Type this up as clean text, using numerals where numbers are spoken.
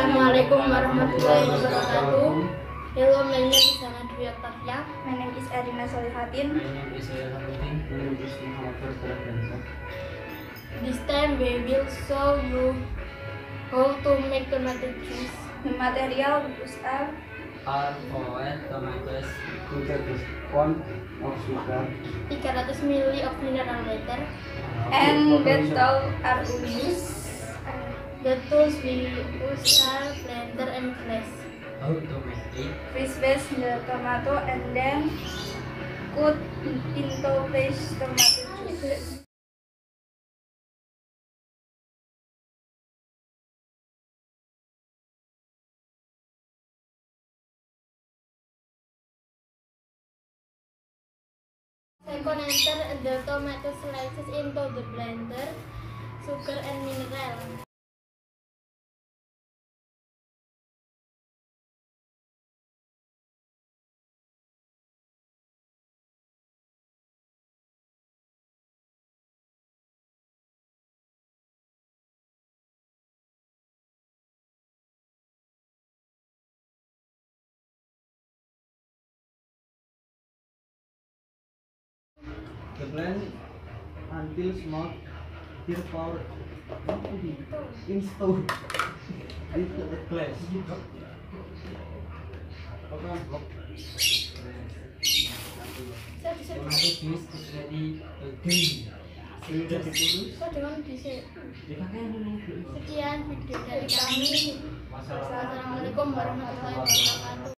Assalamualaikum warahmatullahi wabarakatuh. Hello, my name is Hana Dwi Oktavia. My name is Erina Sholikhatin. My name is Surya Syafrudin. My name is Ferdi Ardiansyah. This time we will show you how to make tomato juice. The material used are Oil, tomatoes, 2 tablespoons of sugar, 300 ml of mineral water. and the tools are used. The tools we use are blender and glass. how to make it. Freeze wash the tomato and then cut into fresh tomato juice. Second, enter the tomato slices into the blender, sugar and mineral. the blend until smooth. Here pour install into the glass. Tomato juice is ready to drink. Kok dengan bisa? Dipakai dulu. Sekian video dari kami. Wassalamualaikum warahmatullahi wabarakatuh.